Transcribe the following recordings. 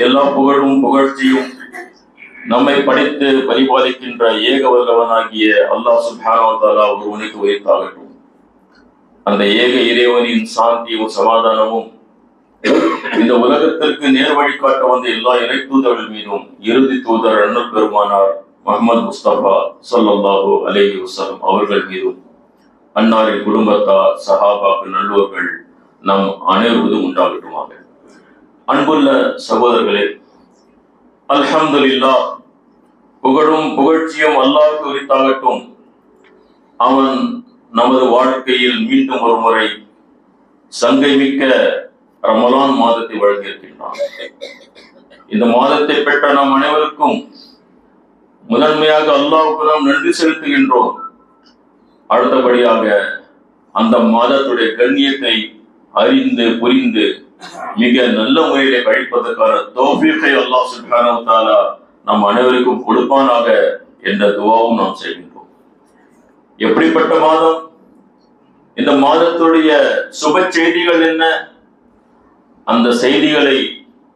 எல்லா புகழும் புகழ்ச்சியும் நம்மை படைத்து பரிபாலிக்கின்ற ஏக வல்லவனாகிய அல்லாஹ் சுப்ஹானஹு வ தஆலா ஒருவனுக்கு உரித்தாகட்டும். அந்த ஏக இறைவனின் சாந்தியும் சமாதானமும் இந்த உலகத்திற்கு நேர் வழிகாட்ட வந்த எல்லா இறை தூதர்கள் மீதும் இறுதி தூதர் அண்ணல் பெருமானார் முஹம்மது முஸ்தபா ஸல்லல்லாஹு அலைஹி வஸல்லம் அவர்கள் மீதும், அன்னாரின் குடும்பத்தார், சஹாபாக்கள், நல்லோர்கள் நம் அனைவருக்கும் உண்டாகட்டுமாக. அன்புள்ள சகோதரர்களே, அல்ஹம்துலில்லாஹ், புகழும் புகழ்ச்சியும் அல்லாஹ்வுக்கு உரித்தாகட்டும். அவன் நமது வாழ்க்கையில் மீண்டும் ஒரு முறை சங்கை மிக்க ரமலான் மாதத்தை வழங்கியிருக்கின்றான். இந்த மாதத்தை பெற்ற நாம் அனைவருக்கும் முதன்மையாக அல்லாஹ்வுக்கு நாம் நன்றி செலுத்துகின்றோம். அடுத்தபடியாக அந்த மாதத்துடைய கண்ணியத்தை அறிந்து புரிந்து மிக நல்ல முறையிலே கழிப்பதற்கான தௌஃபீகை அல்லாஹ் சுப்ஹானஹு வ தஆலா நம் அனைவருக்கும் கொடுப்பானாக என்ற துஆவும் நாம் செய்கின்றோம். எப்படிப்பட்ட மாதம்? இந்த மாதத்துடைய சுப செய்திகள் என்ன? அந்த செய்திகளை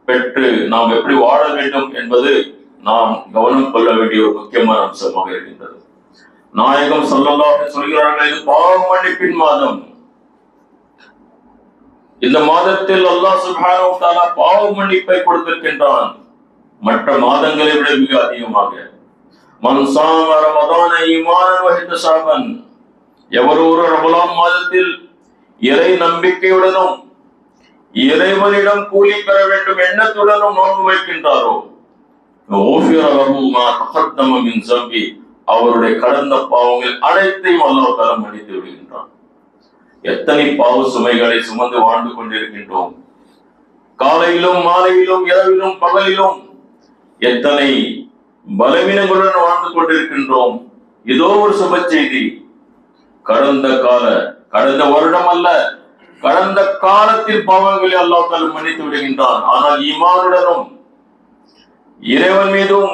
பெற்று நாம் எப்படி வாழ வேண்டும் என்பது நாம் கவனம் கொள்ள வேண்டிய ஒரு முக்கியமான அம்சமாக இருக்கின்றது. நாயகம் ஸல்லல்லாஹு அலைஹி சொல்கிறார்கள், இது பாவ மன்னிப்பின் மாதம். இந்த மாதத்தில் அல்லாஹ் சுப்ஹானஹு வ தஆலா பாவ மன்னிப்பை கொடுத்திருக்கின்றான், மற்ற மாதங்களை விட மிக அதிகமாக. மன் ஸாம ரமதான ஈமானன் வ இஹ்திஸாபன், எவர் ஒரு ரமலான் மாதத்தில் இறை நம்பிக்கையுடனும் இறைவனிடம் கூலி பெற வேண்டும் எண்ணத்துடனும் நோன்பு வைக்கின்றாரோ, ஊஃபிர லஹு மா தகத்தம மின் ஸம்பி, அவருடைய கடந்த பாவங்கள் அனைத்தையும் அல்லாஹ் தஆலா மன்னித்து விடுகின்றான். எத்தனை பாவ சுமைகளை சுமந்து வாழ்ந்து கொண்டிருக்கின்றோம். காலையிலும் மாலையிலும் இரவிலும் பகலிலும் எத்தனை பலவீனங்களுடன் வாழ்ந்து கொண்டிருக்கின்றோம். இதோ ஒரு சுப செய்தி. கடந்த வருடம் அல்ல, கடந்த காலத்தில் பாவங்களை அல்லாஹ் தஆலா மன்னித்து விடுகின்றான். ஆனால் ஈமானுடனும் இறைவன் மீதும்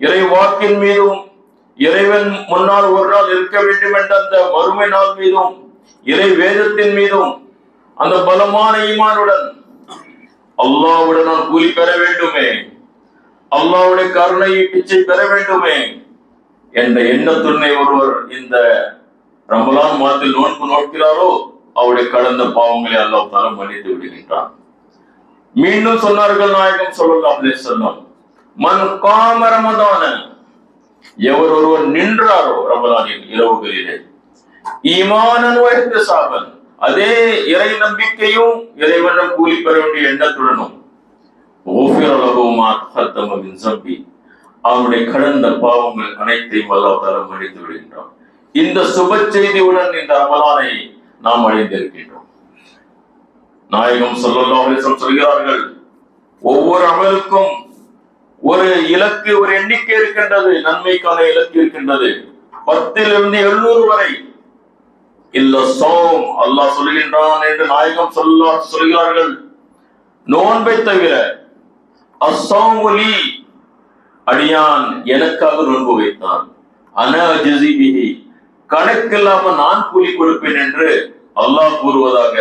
இறை வாக்கின் மீதும் இறைவன் முன்னால் ஒரு நாள் இருக்க வேண்டும் என்ற அந்த மறுமை நாள் மீதும் இறை வேதத்தின் மீதும் அந்த பலமான ஈமானுடன் அல்லாஹ்வுடன் நான் கூலி பெற வேண்டுமே, அல்லாஹ்வுடைய கருணையை பிச்சை பெற வேண்டுமே என்ற எண்ணத்துடனே ஒருவர் இந்த ரமலான் மாதத்தில் நோன்பு நோக்கிறாரோ, அவருடைய கடந்த பாவங்களை அல்லாஹ் தஆலா மன்னித்து விடுகின்றான். மீண்டும் சொன்னார்கள் நாயகம் ஸல்லல்லாஹு அலைஹி வஸல்லம், மன் காம ரமதான, எவர் ஒருவர் நின்றாரோ ரமலானின் இரவுகளிலே, ஈமானன் வ இஹ்திஸாபன், அதே இறை நம்பிக்கையும் இறைவனிடம் கூலி பெற வேண்டிய எண்ணத்துடனும், ஊஃபிர லஹு மா தகத்தம மின் ஸம்பி, அவருடைய கடந்த பாவங்கள் அனைத்தையும் அல்லாஹ் தஆலா மன்னித்து விடுகின்றான். இந்த சுப செய்தியுடன் இந்த ரமலானை நாம் அடைந்திருக்கின்றோம். நாயகம் ஸல்லல்லாஹு அலைஹி வஸல்லம் சொல்கிறார்கள், ஒவ்வொரு அமலுக்கும் ஒரு இலக்கு, ஒரு எண்ணிக்கை இருக்கின்றது, நன்மைக்கான இலக்கு இருக்கின்றது. 10 இலிருந்து 700 வரை. இல்ல சௌம், அல்லாஹ் சொல்கின்றான் என்று நாயகம் ஸல்லல்லாஹு சொல்கிறார்கள், நோன்பை தவிர அஸ்ஸௌமு லீ, அடியான் எனக்காக நோன்பு வைத்தான், அனா அஜ்ஸி பிஹி, கணக்கில்லாம நான் கூலி கொடுப்பேன் என்று அல்லாஹ் கூறுவதாக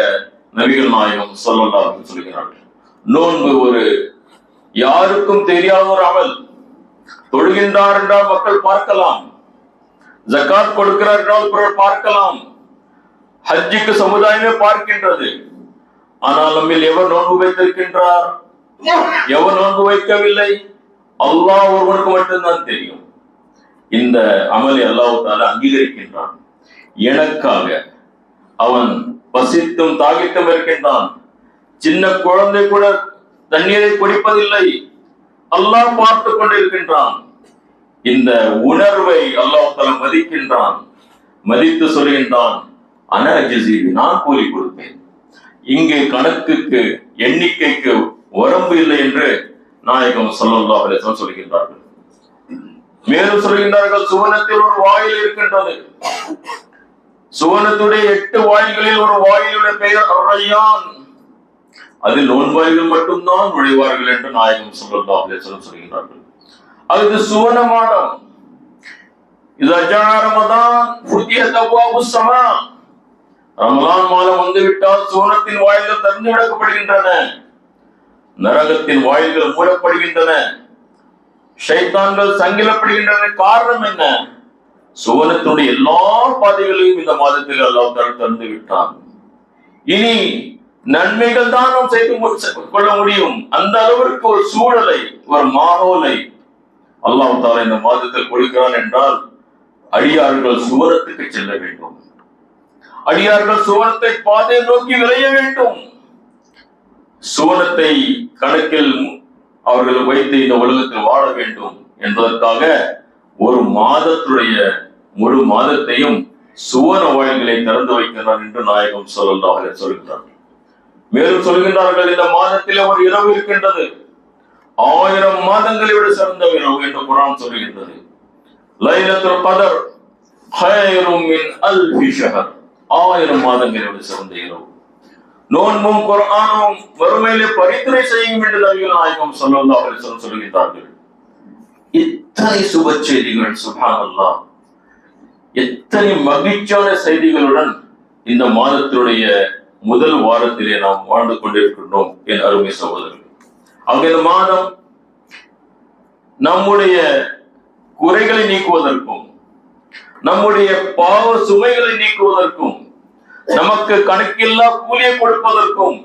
நபிகள் நாயகம் ஸல்லல்லாஹு அலைஹி சொல்கிறார்கள். நோன்பு ஒரு யாருக்கும் தெரியாத ஒரு அமல். தொழுகின்றார் என்றால் மக்கள் பார்க்கலாம், ஜகாத் கொடுக்கிறார் என்றால் பிறர் பார்க்கலாம், ஹஜ்ஜுக்கு சமுதாயமே பார்க்கின்றது. ஆனால் நம்மில் எவர் நோன்பு வைத்திருக்கின்றார், எவர் நோன்பு வைக்கவில்லை? அல்லாஹ் ஒருவனுக்கு மட்டும்தான் தெரியும். இந்த அமலை அல்லாஹ் தஆலா அங்கீகரிக்கின்றான். எனக்காக அவன் பசித்தும் தாகித்தும் இருக்கின்றான். சின்ன குழந்தை கூட தண்ணீரை குடிப்பதில்லை, அல்லாஹ் பார்த்து கொண்டிருக்கின்றான். இந்த உணர்வை அல்லாஹ் தஆலா மதிக்கின்றான். மதித்து சொல்கின்றான், அனா அஜ்ஸி, நான் கூலி கொடுப்பேன். இங்கு கணக்குக்கு எண்ணிக்கைக்கு வரம்பு இல்லை என்று நாயகம் ஸல்லல்லாஹு அலைஹி வஸல்லம் சொல்கின்றார்கள். மேலும் சொல்கின்றார்கள், சுவனத்தில் ஒரு வாயில் இருக்கின்றது. சுவனத்துடைய 8 வாயில்களில் ஒரு வாயிலுடைய பெயர் அர்-ரய்யான். அதில் நோன்பாளிகள் மட்டும்தான் நுழைவார்கள் என்று நாயகம் ஸல்லல்லாஹு அலைஹி வஸல்லம் சொல்கின்றார்கள். அது சுவன மாதம். இதா ஜா ரமதான் ஃபுதியத் அப்வாபுஸ் ஸமா, ரமலான் மாதம் வந்துவிட்டால் சுவனத்தின் வாயில்கள் திறந்து விடப்படுகின்றன. நரகத்தின் வாயில்கள் மூடப்படுகின்றன, ஷைத்தான்கள் சங்கிலப்படுகின்றன. காரணம் என்ன? சுவனத்தினுடைய எல்லா பாதைகளையும் இந்த மாதத்தில் அல்லாஹ் தந்து விட்டான். இனி நன்மைகள் தான் நாம் செய்து கொள்ள முடியும். அந்த அளவிற்கு ஒரு சூழலை, ஒரு மாஹோலை அல்லாஹ் தஆலா இந்த மாதத்தில் கொடுக்கிறான் என்றால், அடியார்கள் சுவனத்துக்கு செல்ல வேண்டும், அடியார்கள் சுவனத்தை பாதை நோக்கி விளைய வேண்டும். சுவனத்தை கணக்கில் அவர்கள் வைத்து இந்த உலகத்தில் வாழ வேண்டும் என்பதற்காக ஒரு மாதத்துடைய முழு மாதத்தையும் சுவன வாயில்களை திறந்து வைக்கிறார் என்று நாயகம் ஸல்லல்லாஹு அலைஹி சொல்கிறார். மேலும் சொல்கின்றார்கள், இந்த மாதத்தில் ஒரு இரவு இருக்கின்றது, 1000 மாதங்களை விட சிறந்த இரவு என்று குர்ஆன் சொல்கின்றது. லைலத்துல் கத்ர் கைரும் மின் அல்ஃபி ஷஹர், 1000 மாதங்களை விட சிறந்த இரவு. நோன்பும் குர்ஆனும் வறுமையிலே பரிந்துரை செய்யும் என்று நபிகள் நாயகம் ஸல்லல்லாஹு அலைஹி வஸல்லம் சொல்கிறார்கள். இத்தனை சுப செய்திகள், சுப்ஹானல்லாஹ், எத்தனை மகிழ்ச்சியான செய்திகளுடன் இந்த மாதத்தினுடைய முதல் வாரத்திலே நாம் வாழ்ந்து கொண்டிருக்கின்றோம் என் அருமை சகோதரர்கள். அங்க இந்த மாதம் நம்முடைய குறைகளை நீக்குவதற்கும், நம்முடைய பாவ சுமைகளை நீக்குவதற்கும், நமக்கு கணக்கில்லா கூலியை கொடுப்பதற்கும்,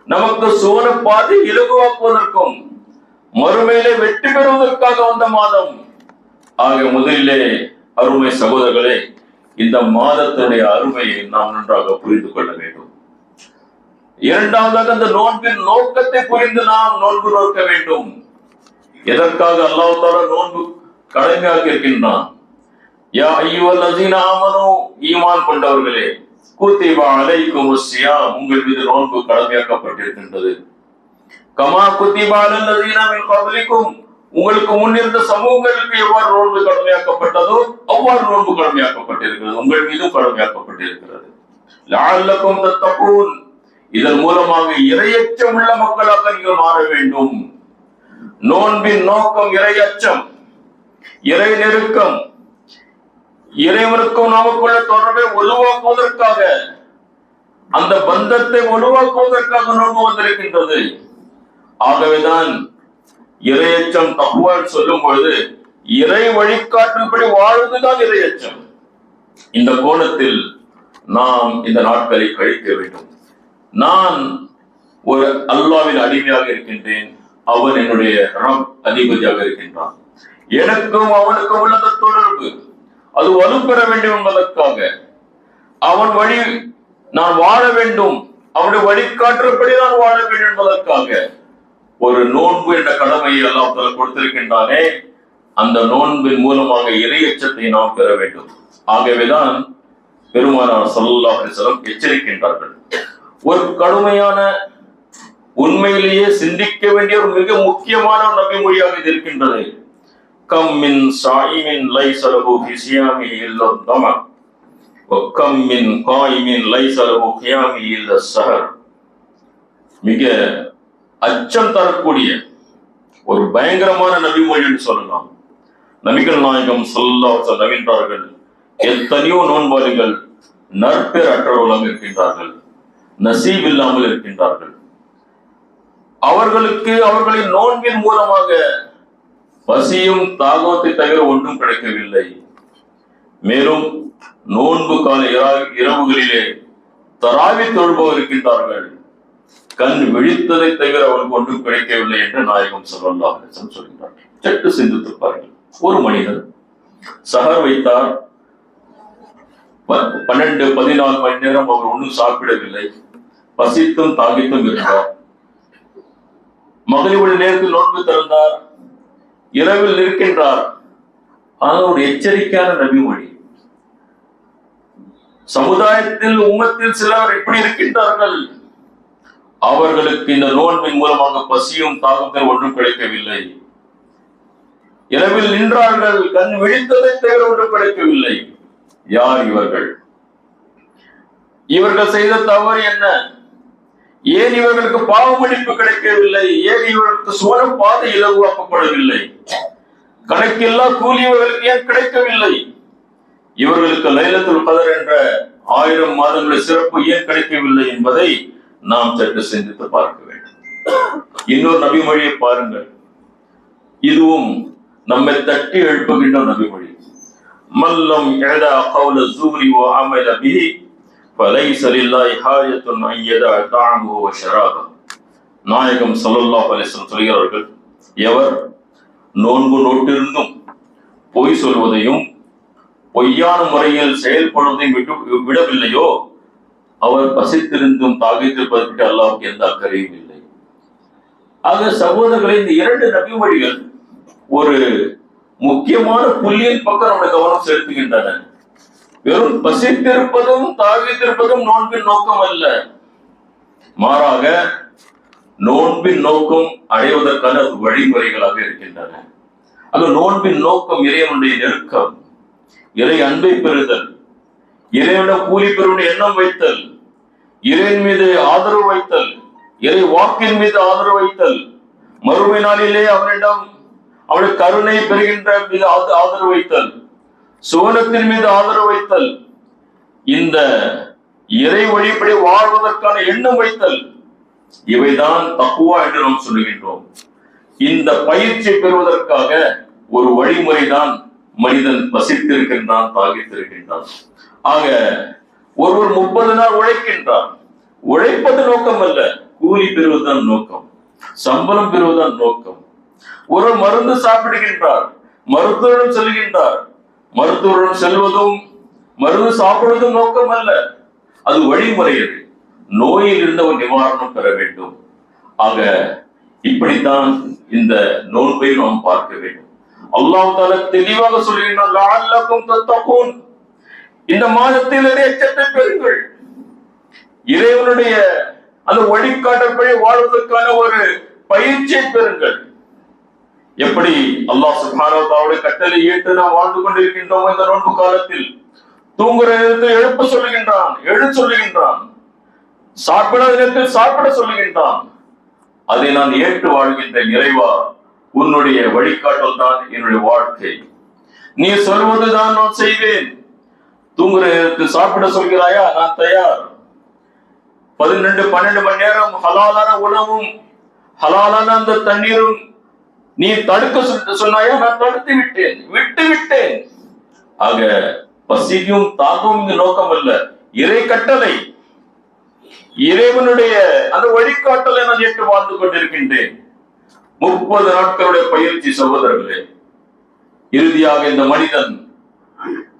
நமக்கு சுவன பாதை இலகுவாக்குவதற்கும், மறுமையிலே வெற்றி பெறுவதற்காக வந்த மாதம். ஆக முதலிலே அருமை சகோதரர்களே, இந்த மாதத்தினுடைய அருமையை நாம் நன்றாக புரிந்து கொள்ள வேண்டும். இரண்டாவதாக, அந்த நோன்பின் நோக்கத்தை புரிந்து நாம் நோன்பு நோக்க வேண்டும். எதற்காக அல்லாஹ் தஆலா நோன்பு கடமையாக்கி இருக்கின்றான்? யா அய்யுஹல்லஸீன ஆமனூ, ஈமான் கொண்டவர்களே, குத்திப அலைக்குமுஸ் ஸியாம், உங்கள் மீது நோன்பு கடமையாக்கப்பட்டிருக்கின்றது. கமா குத்திப அலல்லஸீன மின் கப்லிக்கும், உங்களுக்கு முன்னிருந்த சமூகங்களுக்கு எவ்வாறு நோன்பு கடமையாக்கப்பட்டதோ அவ்வாறு நோன்பு கடமையாக்கப்பட்டிருக்கிறது, உங்கள் மீதும் கடமையாக்கப்பட்டிருக்கிறது. லஅல்லக்கும் தத்தகூன், இதன் மூலமாக இறையச்சம் உள்ள மக்களாக நீங்கள் மாற வேண்டும். நோன்பின் நோக்கம் இறையச்சம், இறை நெருக்கம், இறைவனுக்கும் நமக்குள்ள தொடர்பை வலுவாக்குவதற்காக, அந்த பந்தத்தை வலுவாக்குவதற்காக நோன்பு வந்திருக்கின்றது. ஆகவேதான் இறையச்சம் தக்வால் சொல்லும் பொழுது இறை வழிகாட்டும்படி வாழ்வதுதான் இறையச்சம். இந்த கோணத்தில் நாம் இந்த நாட்களை கழிக்க வேண்டும். நான் ஒரு அல்லாஹ்வின் அடிமையாக இருக்கின்றேன், அவன் என்னுடைய ரப் அதிபதியாக இருக்கின்றான். எனக்கும் அவனுக்கும் உள்ள தொடர்பு அது வலுப்பெற வேண்டும் என்பதற்காக, அவன் வழி நான் வாழ வேண்டும், அவனுடைய வழிகாட்டுறபடி நான் வாழ வேண்டும் என்பதற்காக ஒரு நோன்பு என்ற கடமையை அல்லாஹ் தஆலா கொடுத்திருக்கின்றானே, அந்த நோன்பின் மூலமாக இறையச்சத்தை நாம் பெற வேண்டும். ஆகவேதான் பெருமானார் ஸல்லல்லாஹு அலைஹி வஸல்லம் எச்சரிக்கின்றார்கள். ஒரு கடுமையான, உண்மையிலேயே சிந்திக்க வேண்டிய ஒரு மிக முக்கியமான நபி மொழியாக இது இருக்கின்றது. கம் மின் ஸாயிமின் லைஸ லஹு ஃபி ஸியாமிஹி இல்லா தம வ கம் மின் காயிமின் லைஸ லஹு கியாமிஹி இல்லா ஸஹர். மிக அச்சம் தரக்கூடிய ஒரு பயங்கரமான நபி மொழி என்று சொல்லலாம். நபிகள் நாயகம் ஸல்லல்லாஹு அலைஹி வஸல்லம் நவின்றார்கள், எத்தனையோ நோன்பாளிகள் நற்பெயர் அற்றவர்களாக இருக்கின்றார்கள், நசீப் இல்லாமல் இருக்கின்றார்கள். அவர்களுக்கு அவர்களின் நோன்பின் மூலமாக பசியும் தாகத்தை தவிர ஒன்றும் கிடைக்கவில்லை. மேலும் நோன்பு கால இரவுகளிலே தராவி தொழுபவர் இருக்கின்றார்கள், கண் விழித்ததை தவிர அவருக்கு ஒன்றும் கிடைக்கவில்லை என்று நாயகம் ஸல்லல்லாஹு அலைஹி வஸல்லம் சொல்கிறார்கள். சற்று சிந்தித்து பாருங்கள். ஒரு மனிதர் சஹர் வைத்தார், 12-14 மணி நேரம் அவர் ஒன்றும் சாப்பிடவில்லை, பசித்தும் தாகித்தும் இருந்தார். மகரிபுடைய நேரத்தில் நோன்பு திறந்தார், இரவில் இருக்கின்றார். ஆனால் ஒரு எச்சரிக்கையான நபி மொழி. சமுதாயத்தில் உம்மத்தில் சிலர் எப்படி இருக்கின்றார்கள், அவர்களுக்கு இந்த நோன்பின் மூலமாக பசியும் தாகத்தில் ஒன்றும் கிடைக்கவில்லை. இரவில் நின்றார்கள், கண் விழித்ததை தவிர ஒன்றும் கிடைக்கவில்லை. யார் இவர்கள்? இவர்கள் செய்த தவறு என்ன? ஏன் இவர்களுக்கு பாவ மன்னிப்பு கிடைக்கவில்லை? ஏன் இவர்களுக்கு சுவன பாதை இலகுவாக்கப்படவில்லை? கணக்கில்லா கூலி இவர்களுக்கு ஏன் கிடைக்கவில்லை? இவர்களுக்கு லைலத்துல் கத்ர் என்ற 1000 மாதங்களுடைய சிறப்பு ஏன் கிடைக்கவில்லை என்பதை நாம் சற்று சிந்தித்து பார்க்க வேண்டும். இன்னொரு நபிமொழியை பாருங்கள், இதுவும் நம்மை தட்டி எழுப்புகின்ற நபிமொழி. மல்லம் யதா கௌல ஸூரி வ அமல பிஹி ஃபலைஸ லில்லாஹி ஹாஜத்துன் அன் யதா தஅமஹு வ ஷராபஹு. நாயகம் ஸல்லல்லாஹு அலைஹி வஸல்லம் சொல்கிறார்கள், எவர் நோன்பு நோட்டிருந்தும் பொய் சொல்வதையும் பொய்யான முறையில் செயல்படுவதையும் விடவில்லையோ அவர் பசித்திருந்தும் தாகித்திருப்பதற்கு அல்லாஹ்வுக்கு எந்த அக்கறையும் இல்லை. ஆக சகோதரர்களை, இந்த இரண்டு நபிமொழிகள் ஒரு முக்கியமான புள்ளியின் பக்கம் நம்முடைய கவனம் செலுத்துகின்றன. வெறும் பசித்திருப்பதும் தாகித்திருப்பதும் நோன்பின் நோக்கம் அல்ல, மாறாக நோன்பின் நோக்கம் அடைவதற்கான வழிமுறைகளாக இருக்கின்றன. அது நோன்பின் நோக்கம் இறைவனுடைய நெருக்கம், இறை அன்பை பெறுதல், இறைவனிடம் கூலி பெறுவதை எண்ணம் வைத்தல், இறைவன் மீது ஆதரவு வைத்தல், இறை வாக்கின் மீது ஆதரவு வைத்தல், மறுமை நாளிலே அவனுடைய கருணை பெறுகின்ற மீது ஆதரவு வைத்தல், சுவனத்தின் மீது ஆதரவு வைத்தல், இந்த இறை வழிபடி வாழ்வதற்கான எண்ணம் வைத்தல், இவைதான் தக்குவா என்று நாம் சொல்லுகின்றோம். இந்த பயிற்சி பெறுவதற்காக ஒரு வழிமுறைதான் மனிதன் பசித்திருக்கின்றான், தாகித்திருக்கின்றான். ஆக ஒருவர் 30 நாள் உழைக்கின்றார், உழைப்பது நோக்கம் அல்ல, கூலி பெறுவதுதான் நோக்கம், சம்பளம் பெறுவதுதான் நோக்கம். ஒரு மருந்து சாப்பிடுகின்றார், மருத்துவரிடம் செல்கின்றார், மருத்துவரிடம் செல்வதும் மருந்து சாப்பிடுவதும் நோக்கம் அல்ல, அது வழிமுறை. அது நோயில் இருந்த ஒரு நிவாரணம் பெற வேண்டும். ஆக இப்படித்தான் இந்த நோன்பை நாம் பார்க்க வேண்டும். அல்லாஹ் தஆலா தெளிவாக சொல்கின்றான், லஅல்லகும் தத்தகூன், இந்த மாதத்தில் எச்சத்தை பெறுங்கள், இறைவனுடைய அந்த வழிகாட்டல்படி வாழ்வதற்கான ஒரு பயிற்சியை பெறுங்கள். எப்படி அல்லாஹ் சுப்ஹானஹு வ தஆலாவுடைய கட்டளை ஏற்று நாம் வாழ்ந்து கொண்டிருக்கின்றோம். இந்த நோன்பு காலத்தில் தூங்குற நேரத்தில் எழுப்ப சொல்லுகின்றான், எழு சொல்லுகின்றான், சாப்பிட நேரத்தில் சாப்பிட சொல்லுகின்றான். அதை நான் ஏற்று வாழ்கின்றேன். இறைவா, உன்னுடைய வழிகாட்டல் தான் என்னுடைய வாழ்க்கை, நீ சொல்வதுதான் நான் செய்வேன். தூங்குற நேரத்தில் சாப்பிட சொல்கிறாயா, நான் தயார். 12 மணி நேரம் ஹலாலான உணவும் ஹலாலான அந்த தண்ணீரும் நீ தடுக்க சொன்னாயா, நான் தடுத்து விட்டேன், விட்டு விட்டேன். ஆக பசியும் தாகவும் இங்கு நோக்கம் அல்ல, இறை கட்டளை, இறைவனுடைய அந்த வழிகாட்டலை நான் ஏற்று வாழ்ந்து கொண்டிருக்கின்றேன். 30 நாட்களுடைய பயிற்சி சகோதரர்களே. இறுதியாக இந்த மனிதன்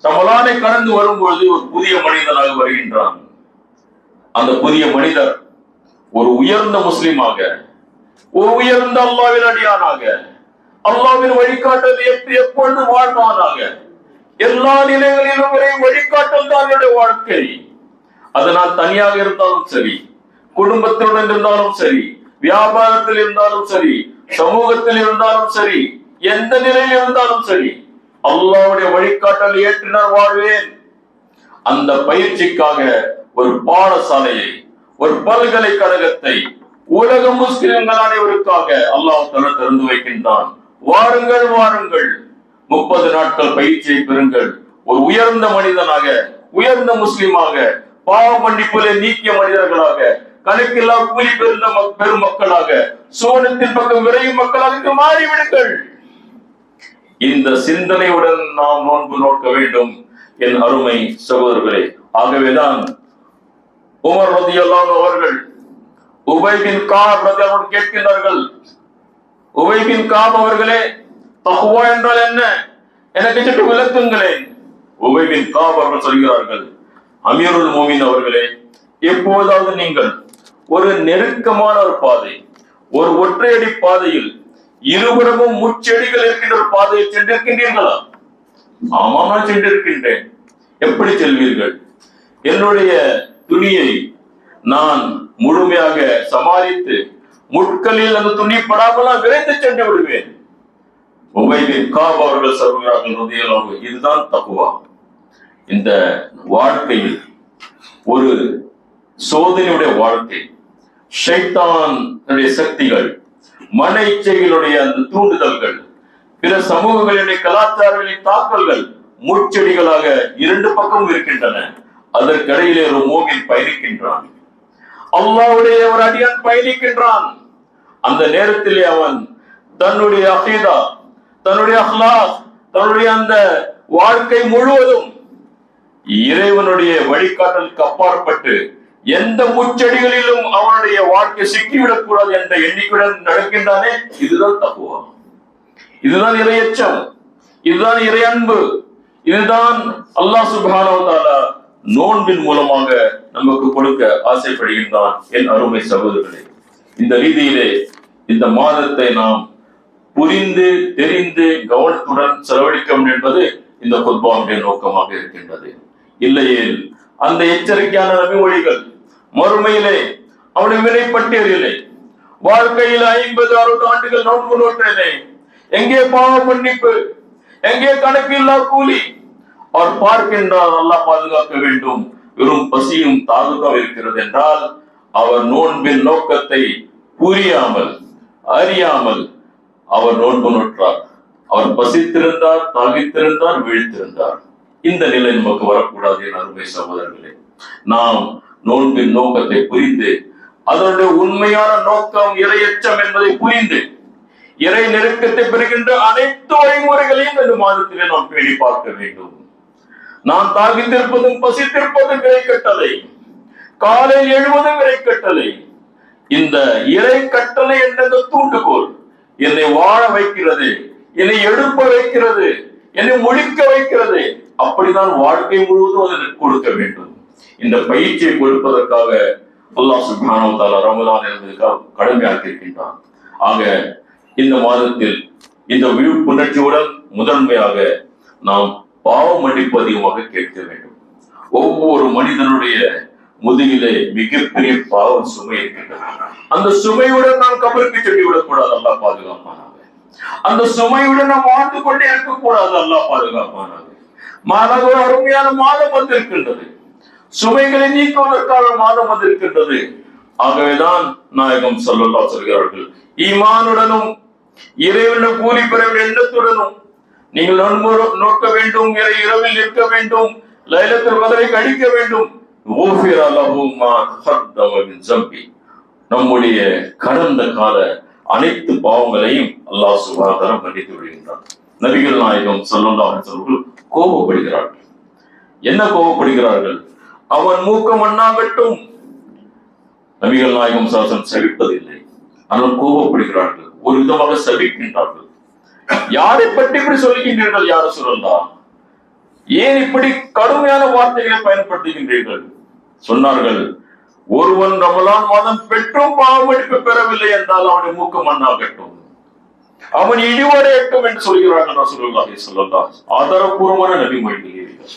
ரமலானை கடந்து வரும்பொழுது ஒரு புதிய மனிதனாக வருகின்றான். அந்த புதிய மனிதர் ஒரு உயர்ந்த முஸ்லிமாக, ஒரு உயர்ந்த அல்லாஹ்வின் அடியானாக, அல்லாஹ்வின் வழிகாட்டல் எப்பொழுது வாழ்வானாக, எல்லா நிலைகளிலும் வழிகாட்டல் தான் என்னுடைய வாழ்க்கை. அதனால் தனியாக இருந்தாலும் சரி, குடும்பத்துடன் இருந்தாலும் சரி, வியாபாரத்தில் இருந்தாலும் சரி, சமூகத்தில் இருந்தாலும் சரி, எந்த நிலையில் இருந்தாலும் சரி, அல்லாஹ்வுடைய வழிகாட்டல் ஏற்றினார் வாழ்வேன். அந்த பயிற்சிக்காக ஒரு பாடசாலையை, ஒரு பல்கலைக்கழகத்தை உலக முஸ்லிம்கள் அனைவருக்காக அல்லாஹ் தஆலா திறந்து வைக்கின்றான். வாருங்கள், வாருங்கள், 30 நாட்கள் பயிற்சியை பெறுங்கள். ஒரு உயர்ந்த மனிதனாக, உயர்ந்த முஸ்லிமாக, பாவ மன்னிப்புகளை நீக்கிய மனிதர்களாக, கணக்கில்லா கூலி பெரும் மக்களாக, சுவனத்தின் பக்கம் விரையும் மக்களாக மாறிவிடுங்கள். இந்த சிந்தனையுடன் நாம் நோன்பு நோக்க வேண்டும் என் அருமை சகோதரர்களே. ஆகவேதான் உமர் ரலியல்லாஹு அன்ஹு அவர்கள் உபை பின் கஅப் ரலியல்லாஹு அன்ஹு கேட்கின்றார்கள், உபை பின் கஅப் அவர்களே, தக்வா என்றால் என்ன, எனக்கு சற்று விளக்குங்களேன். உபை பின் கஅப் அவர்கள் சொல்கிறார்கள், அமீருல் மோமின் அவர்களே, எப்போதாவது நீங்கள் ஒரு நெருக்கமான ஒரு பாதை, ஒரு ஒற்றையடி பாதையில் இருபுறமும் முச்செடிகள் இருக்கின்ற ஒரு பாதையில் சென்றிருக்கின்றீர்களா? ஆமா, நான் சென்றிருக்கின்றேன். எப்படி செல்வீர்கள்? என்னுடைய துணியை நான் முழுமையாக சமாளித்து முட்களில் அந்த துணி படாமல் விரைந்து சென்று விடுவேன். உபை பின் கஅப் அவர்கள் சொல்கிறார்கள், இதுதான் தக்வா. இந்த வாழ்க்கையில் ஒரு சோதனையுடைய வாழ்க்கை, ஷைத்தானுடைய சக்திகள், மன இச்சைகளுடைய அந்த தூண்டுதல்கள், பிற சமூகங்களுடைய கலாச்சாரங்களின் தாக்கல்கள் முட்செடிகளாக 2 பக்கமும் இருக்கின்றன. அதற்கிடையிலே ஒரு மோமின் பயணிக்கின்றான், அல்லாஹ்வுடைய ஒரு அடியான் பயணிக்கின்றான். அந்த நேரத்திலே அவன் தன்னுடைய அகீதா, தன்னுடைய அஹ்லாக், தன்னுடைய அந்த வாழ்க்கை முழுவதும் இறைவனுடைய வழிகாட்டலுக்கு அப்பாற்பட்டு எந்த முச்செடிகளிலும் அவனுடைய வாழ்க்கை சிக்கிவிடக் கூடாது என்ற எண்ணிக்கையுடன் நடக்கின்றானே, இதுதான் தக்குவா, இதுதான் இறையச்சம், இதுதான் இறை அன்பு, இதுதான் அல்லாஹ் சுப்ஹானஹு வ தஆலா நோன்பின் மூலமாக நமக்கு கொடுக்க ஆசைப்படுகின்றான். என் அருமை சகோதரர்களே, இந்த ரீதியிலே இந்த மாதத்தை நாம் புரிந்து தெரிந்து கவனத்துடன் செலவழிக்க வேண்டும் என்பது இந்த குத்பாவுடைய நோக்கமாக இருக்கின்றது. இல்லையே அந்த எச்சரிக்கையான நபிமொழிகள் மறுமையிலே அவனுடைய வினை பட்டியலில்லை, வாழ்க்கையில் 50-60 ஆண்டுகள் நோன்பு நோற்றேனே, எங்கே பாவ மன்னிப்பு, எங்கே கணக்கில்லா கூலி? அவர் பார்க்கின்றார், அல்லாஹ் பாதுகாக்க வேண்டும், வெறும் பசியும் தாகமும் இருக்கிறது என்றால் அவர் நோன்பின் நோக்கத்தை புரியாமல் அறியாமல் அவர் நோன்பு நோற்றார். அவர் பசித்திருந்தார், தாகித்திருந்தார், வீழ்த்திருந்தார். இந்த நிலை நமக்கு வரக்கூடாது. என் அருமை சகோதரர்களே, நாம் நோன்பின் நோக்கத்தை புரிந்து அதனுடைய உண்மையான நோக்கம் இறையச்சம் என்பதை புரிந்து இறை நெருக்கத்தை பெறுகின்ற அனைத்து வழிமுறைகளையும் இந்த மாதத்திலே நாம் பேணி பார்க்க வேண்டும். நான் தாகித்திருப்பதும் பசித்திருப்பதும் இறை கட்டளை, காலையில் எழுவதும் இறை கட்டளை. இந்த இறை கட்டளை என்ற தூண்டுகோல் என்னை வாழ வைக்கிறது, என்னை எழுப்ப வைக்கிறது, என்னை முழிக்க வைக்கிறது. அப்படிதான் வாழ்க்கை முழுவதும் அதற்கு கொடுக்க வேண்டும். இந்த பயிற்சியை கொடுப்பதற்காக அல்லாஹ் சுப்ஹானஹு வ தஆலா ரமலான் என்பதற்காக கடமையாக்கியிருக்கின்றான். ஆக இந்த மாதத்தில் இந்த விழிப்புணர்ச்சியுடன் முதன்மையாக நாம் பாவ மன்னிப்பு அதிகமாக கேட்க வேண்டும். ஒவ்வொரு மனிதனுடைய முதுகிலே மிகப்பெரிய பாவ சுமை இருக்கின்றது. அந்த சுமையுடன் நாம் கபருக்கு சென்று விடக்கூடாது, அல்லாஹ் பாதுகாப்பானாக. அந்த சுமையுடன் நாம் வாழ்ந்து கொண்டே இருக்கக்கூடாது, அல்லாஹ் பாதுகாப்பானாக. மாறாக ஒரு அருமையான மாதம் வந்திருக்கின்றது, சுமைகளை நீக்குவதற்கான மாதம் வந்திருக்கின்றது. ஆகவேதான் நாயகம் ஸல்லல்லாஹு அலைஹி சொல்கிறார்கள், ஈமானுடனும் இறைவனிடம் கூலி பெற எண்ணத்துடனும் நீங்கள் நோன்பு நோக்க வேண்டும், இரவில் இருக்க வேண்டும், லைலத்துல் கத்ரை கழிக்க வேண்டும். நம்முடைய கடந்த கால அனைத்து பாவங்களையும் அல்லாஹ் சுப்ஹானஹு வ தஆலா மன்னித்து விடுகின்றான். நபிகள் நாயகம் ஸல்லல்லாஹு அலைஹி வஸல்லம் கோபப்படுகிறார்கள். என்ன கோபப்படுகிறார்கள்? அவன் மூக்க மண்ணாகட்டும். நபிகள் நாயகம் ஸல்லல்லாஹு சபிப்பதில்லை, ஆனால் கோபப்படுகிறார்கள், ஒரு விதமாக சபிக்கின்றார்கள். யாரை பற்றி இப்படி சொல்லுகின்றீர்கள் யார சொல்லலாம்? ஏன் இப்படி கடுமையான வார்த்தைகளை பயன்படுத்துகின்றீர்கள்? சொன்னார்கள், ஒருவன் ரமலான் மாதம் பெற்றும் பாவமன்னிப்பு பெறவில்லை என்றால் அவனுடைய மூக்க மண்ணாகட்டும், அவன் இழிவடையட்டும் என்று சொல்கிறார்கள் ரசூலுல்லாஹி ஸல்லல்லாஹு அலைஹி வஸல்லம். ஆதாரபூர்வமான நபிமொழிகள்.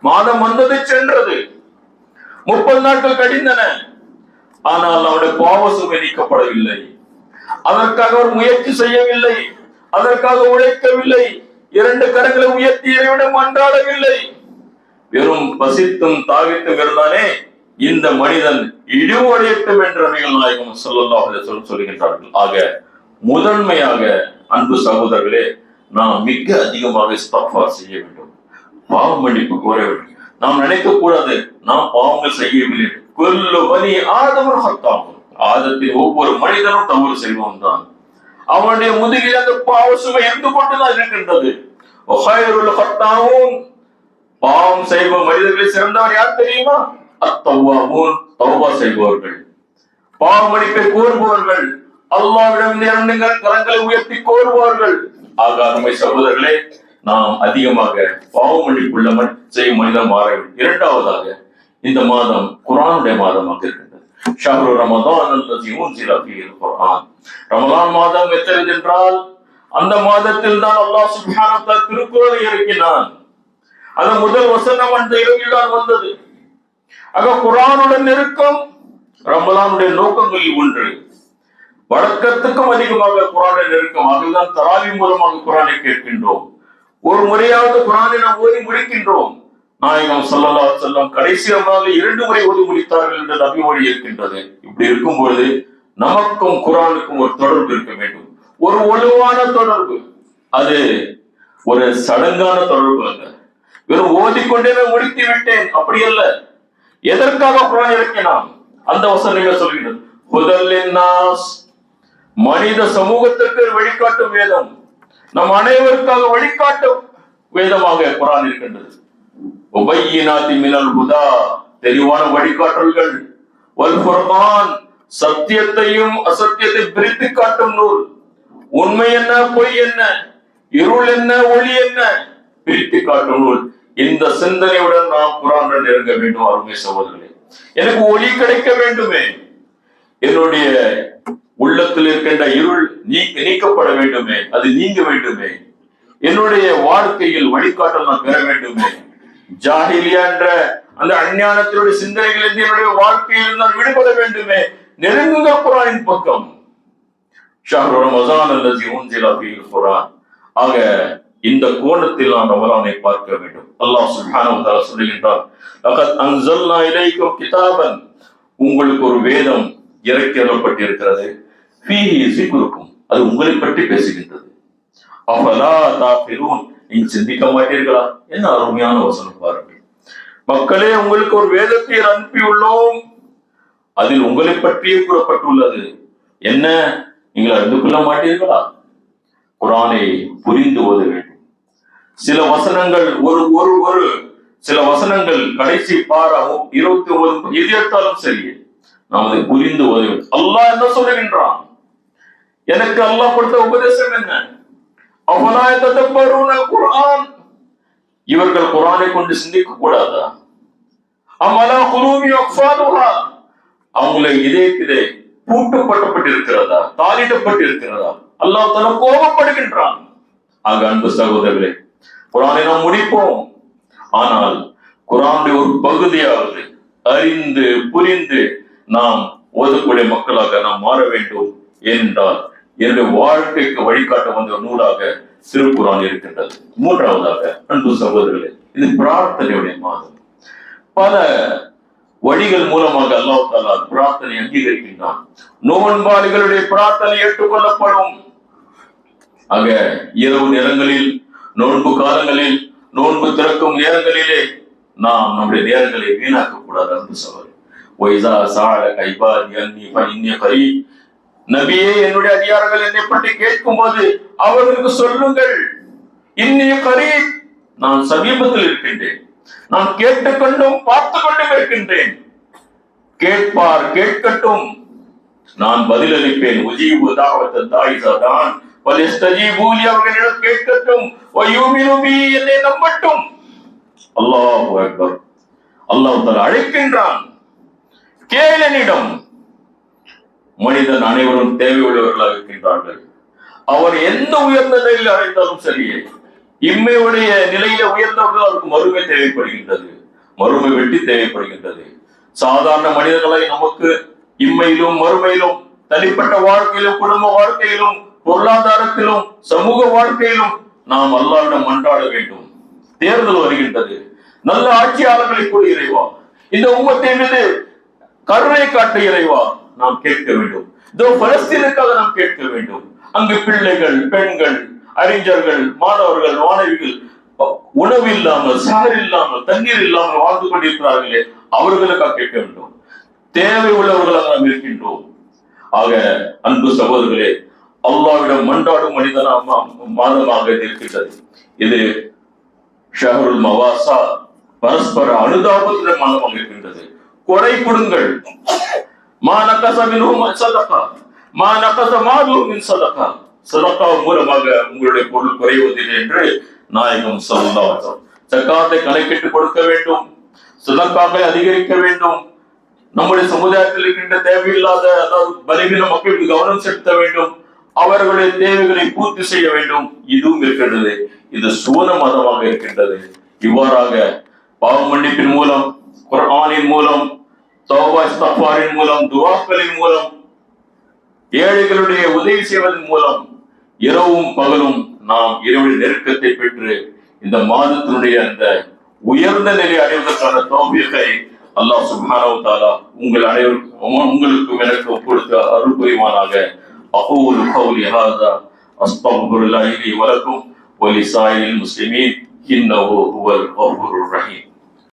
மாதம் வந்தது சென்றது, 30 நாட்கள் கழிந்தன, ஆனால் அவனுடைய பாவ சுமை நீக்கப்படவில்லை. அதற்காக அவர் முயற்சி செய்யவில்லை, அதற்காக உழைக்கவில்லை, 2 கரங்களை உயர்த்தி இறைவனிடம் மன்றாடவில்லை. வெறும் பசித்தும் தாகித்தும் இருந்தானே, இந்த மனிதன் இழிவடையட்டும் என்று நபிகள் நாயகம் ஸல்லல்லாஹு அலைஹி வஸல்லம் சொல்கின்றார்கள். ஆக முதன்மையாக அன்பு சகோதரர்களே, நாம் மிக அதிகமாக இஸ்திக்ஃபார் செய்ய வேண்டும், பாவ மன்னிப்பு கோர வேண்டும். நாம் நினைக்க கூடாது நாம் பாவங்கள் செய்யவில்லை. குல்லு பனி ஆதம ஹத்தாவும், ஆதத்தின் ஒவ்வொரு மனிதனும் தவறு செய்வோம் தான். அவனுடைய முதுகில் அந்த பாவ சுமை இருந்து கொண்டுதான் இருக்கின்றது. பாவம் செய்வ மனிதர்களை சிறந்தவர் யார் தெரியுமா? அத்தவ்வாபூன், தௌபா செய்பவர்கள், பாவ மன்னிப்பை கோருபவர்கள், அல்லாஹ்விடம் 2 கரங்களை உயர்த்தி கோருபவர்கள். ஆக அருமை சகோதரர்களே, நாம் அதிகமாக பாவ மன்னிப்புள்ள செய்யும் மனிதன் மாற வேண்டும். இரண்டாவதாக, இந்த மாதம் குர்ஆனுடைய மாதமாக இருக்கின்றது. ஷஹ்ரு ரமதான் அல்லதி உன்சில ஃபீஹில் குர்ஆன். ரமலான் மாதம் எத்தனை என்றால் அந்த மாதத்தில் தான் அல்லாஹ் சுப்ஹானஹு வ தஆலா திருக்குறளை இறக்கினான். அந்த முதல் வசனம் அந்த இரவில் தான் வந்தது. ஆக குர்ஆனுடன் நெருக்கம் ரமலானுடைய நோக்கங்களில் ஒன்று. வழக்கத்துக்கும் அதிகமாக குர்ஆனுடைய நெருக்கம். அதுதான் தராவி மூலமாக குர்ஆனை கேட்கின்றோம். ஒரு முறையாவது குர்ஆனை நாம் ஓதி முடிக்கின்றோம். நாயகம் ஸல்லல்லாஹு அலைஹி வஸல்லம் கடைசி ரமலானில் 2 முறை ஓதி முடித்தார்கள் என்ற நபிமொழி இருக்கின்றது. இப்படி இருக்கும்போது நமக்கும் குர்ஆனுக்கும் ஒரு தொடர்பு இருக்க வேண்டும், ஒரு ஒழுவான தொடர்பு. அது ஒரு சடங்கான தொடர்பு அல்ல, வெறும் ஓதிக்கொண்டே முடித்து விட்டேன் அப்படி அல்ல. எதற்காக குர்ஆன் இறக்கினான்? அந்த வசனமே சொல்கிறது, ஹுதல் லின்னாஸ், மனித சமூகத்திற்கு வழிகாட்டும் வேதம், நம் அனைவருக்காக வழிகாட்டும் வேதமாக குர்ஆன் இருக்கின்றது. உபையினாத்தி மினல் ஹுதா, தெளிவான வழிகாட்டல்கள், வல் ஃபுர்கான், சத்தியத்தையும் அசத்தியத்தை பிரித்து காட்டும் நூல், உண்மை என்ன பொய் என்ன, இருள் என்ன ஒளி என்ன பிரித்து காட்டும் நூல். இந்த சிந்தனையுடன் நாம் குர்ஆனுடன் நெருங்க வேண்டும். அருமை சகோதரர்களே, எனக்கு ஒளி கிடைக்க வேண்டுமே, என்னுடைய உள்ளத்தில் இருக்கின்ற இருள் நீக்கப்பட வேண்டுமே, அது நீங்க வேண்டுமே, என்னுடைய வாழ்க்கையில் வழிகாட்டல் நான் பெற வேண்டுமே, ஜாஹிலியா என்ற அந்த அஞ்ஞானத்தினுடைய சிந்தனைகளிலிருந்து என்னுடைய வாழ்க்கையில் நான் விடுபட வேண்டுமே, நெருங்குங்கள் குர்ஆனின் பக்கம். ஷஹ்ரு ரமஸான் அல்லஸீ உன்ஸில ஃபீஹில் குர்ஆன். ஆக இந்த கோணத்தில் நாம் ரமலானை பார்க்க வேண்டும். அல்லாஹ் சுப்ஹானஹு வ தஆலா சொல்கின்றார், லகத் அன்ஸல்னா இலைக்கும் கிதாபன், உங்களுக்கு ஒரு வேதம் இறக்கி அருளப்பட்டிருக்கிறது, ஃபீஹி ஸிக்ருக்கும், அது உங்களை பற்றி பேசுகின்றது. அஃபலா தாகிலூன், நீங்க சிந்திக்க மாட்டீர்களா? என்ன அருமையான வசனம் பாருங்கள். மக்களே, உங்களுக்கு ஒரு வேதத்தை அனுப்பியுள்ளோம், அதில் உங்களை பற்றியே கூறப்பட்டுள்ளது. என்ன, நீங்கள் அறிந்து கொள்ள மாட்டீர்களா? குர்ஆனை புரிந்து ஓத வேண்டும். சில வசனங்கள் சில வசனங்கள் கடைசி பாரா 29 எதிர்த்தாலும் சரி, நாம் அதை புரிந்து ஓத வேண்டும். அல்லாஹ் என்ன சொல்லுகின்றான்? எனக்கு அல்லாஹ் கொடுத்த உபதேசம் என்ன? அஃபலா யததப்பரூனல் குர்ஆன், இவர்கள் குர்ஆனை கொண்டு சிந்திக்க கூடாதா? அமலா குலூபி அக்ஃபாலுஹா, அவங்களுடைய இதயத்திலே பூட்டப்பட்டிருக்கிறதா, தாளிடப்பட்டிருக்கிறதா? அல்லாஹ் தஆலா கோபப்படுகின்றான். ஆக அன்பு சகோதரர்களே, குர்ஆனை நாம் முடிப்போம், ஆனால் குர்ஆனுடைய ஒரு பகுதியாவது அறிந்து புரிந்து நாம் ஓதக்கூடிய மக்களாக நாம் மாற வேண்டும். ஏனென்றால் என்னுடைய வாழ்க்கைக்கு வழிகாட்ட வந்த நூலாக திருக்குர்ஆன் இருக்கின்றது. மூன்றாவதாக அன்பு சகோதரர்களே, இது பிரார்த்தனையுடைய மாதம். பல வழிகள் மூலமாக அல்லாஹ் தஆலா பிரார்த்தனை அங்கீகரிக்கின்றான். நோன்பாளிகளுடைய பிரார்த்தனை ஏற்றுக்கொள்ளப்படும். ஆக இரவு நேரங்களில், நோன்பு காலங்களில், நோன்பு திறக்கும் நேரங்களிலே நாம் நம்முடைய நேரங்களை வீணாக்க கூடாது. அன்பு சகோதரர்களே, வைஸா ஸஅலக இபாதி அன்னி ஃபஇன்னி கரீப், நபியே, என்னுடைய அடியார்கள் என்னை பற்றி கேட்கும் போது அவர்களுக்கு சொல்லுங்கள், இன்னி கரீப், நான் சமீபத்தில் இருக்கின்றேன், நான் கேட்டுக்கொண்டும் பார்த்து கொண்டும் இருக்கின்றேன். கேட்பார் கேட்கட்டும், நான் பதிலளிப்பேன். உஜீபு தாவத்த தாயிஸாதான் வலிஸ்தஜீபு லி, அவர்களிடம் கேட்கட்டும், வயூமினு பி, என்னை நம்பட்டும். அல்லாஹு அக்பர். அல்லாஹ் தஆலா அழைக்கின்றான், கேளனிடம். மனிதன் அனைவரும் தேவையுள்ளவர்களாக இருக்கின்றார்கள். அவர் எந்த உயர்ந்த நிலையில் அடைந்தாலும் சரியே, இம்மையுடைய நிலையில உயர்ந்தவர்கள் அவருக்கு மறுமை தேவைப்படுகின்றது, மறுமை வெட்டி தேவைப்படுகின்றது. சாதாரண மனிதர்களை நமக்கு இம்மையிலும் மறுமையிலும், தனிப்பட்ட வாழ்க்கையிலும், குடும்ப வாழ்க்கையிலும், பொருளாதாரத்திலும், சமூக வாழ்க்கையிலும் நாம் அல்லாஹ்விடம் மன்றாட வேண்டும். தேர்தல் வருகின்றது, நல்ல ஆட்சியாளர்களை கூட இறைவா, இந்த உம்மத்தை மீது கருணை காட்ட இறைவா நாம் கேட்க வேண்டும். இதோ பலஸ்தீனுக்காக நாம் கேட்க வேண்டும். அங்கு பிள்ளைகள், பெண்கள், அறிஞர்கள், மாணவர்கள், மாணவிகள் உணவு இல்லாமல், சார் இல்லாமல், தண்ணீர் இல்லாமல் வாழ்ந்து கொண்டிருக்கிறார்களே, அவர்களுக்காக கேட்க வேண்டும். தேவை உள்ளவர்களாக நாம் இருக்கின்றோம். ஆக அன்பு சகோதரர்களே, அல்லாஹ்விடம் மன்றாடும் மாதமாக இருக்கின்றது. இது ஷஹ்ருல் மவாசா, பரஸ்பர அனுதாபத்துடன் மாதமாக இருக்கின்றது. கொடை கொடுங்கள். மா நகஸ மின்ஹு ஸதகா, மா நகஸ மாலு மின் ஸதகா, ஸதகா மூலமாக உங்களுடைய பொருள் குறைவதில்லை என்று நாயகம் ஸல்லல்லாஹு அலைஹி வஸல்லம். ஜகாத்தை கணக்கிட்டு கொடுக்க வேண்டும், ஸதகாவை அதிகரிக்க வேண்டும். நம்முடைய சமுதாயத்தில் இருக்கின்ற தேவையில்லாத, அதாவது பலவீன மக்களுக்கு கவனம் செலுத்த வேண்டும், அவர்களுடைய தேவைகளை பூர்த்தி செய்ய வேண்டும். இதுவும் இருக்கின்றது. இது சூன மதமாக இருக்கின்றது. இவ்வாறாக பாவ மன்னிப்பின் மூலம், குர்ஆனின் மூலம், தௌபா இஸ்திக்ஃபாரின் மூலம், துஆக்களின் மூலம், ஏழைகளுடைய உதவி செய்வதன் மூலம் இரவும் பகலும் நாம் இறைவனுடைய நெருக்கத்தை பெற்று இந்த மாதத்தினுடைய அந்த உயர்ந்த நிலை அடைவதற்கான தௌஃபீகை அல்லாஹ் சுப்ஹானஹு வ தஆலா உங்கள் அனைவருக்கும், உங்களுக்கும் எனக்கும் கொடுத்து அருள் புரிவானாக. அகூலு கௌலி ஹாதா அஸ்தக்ஃபிருல்லாஹி லி வ லக்கும் வ லிசாயிரில் முஸ்லிமீன் இன்னஹு ஹுவல் கஃபூருர் ரஹீம்.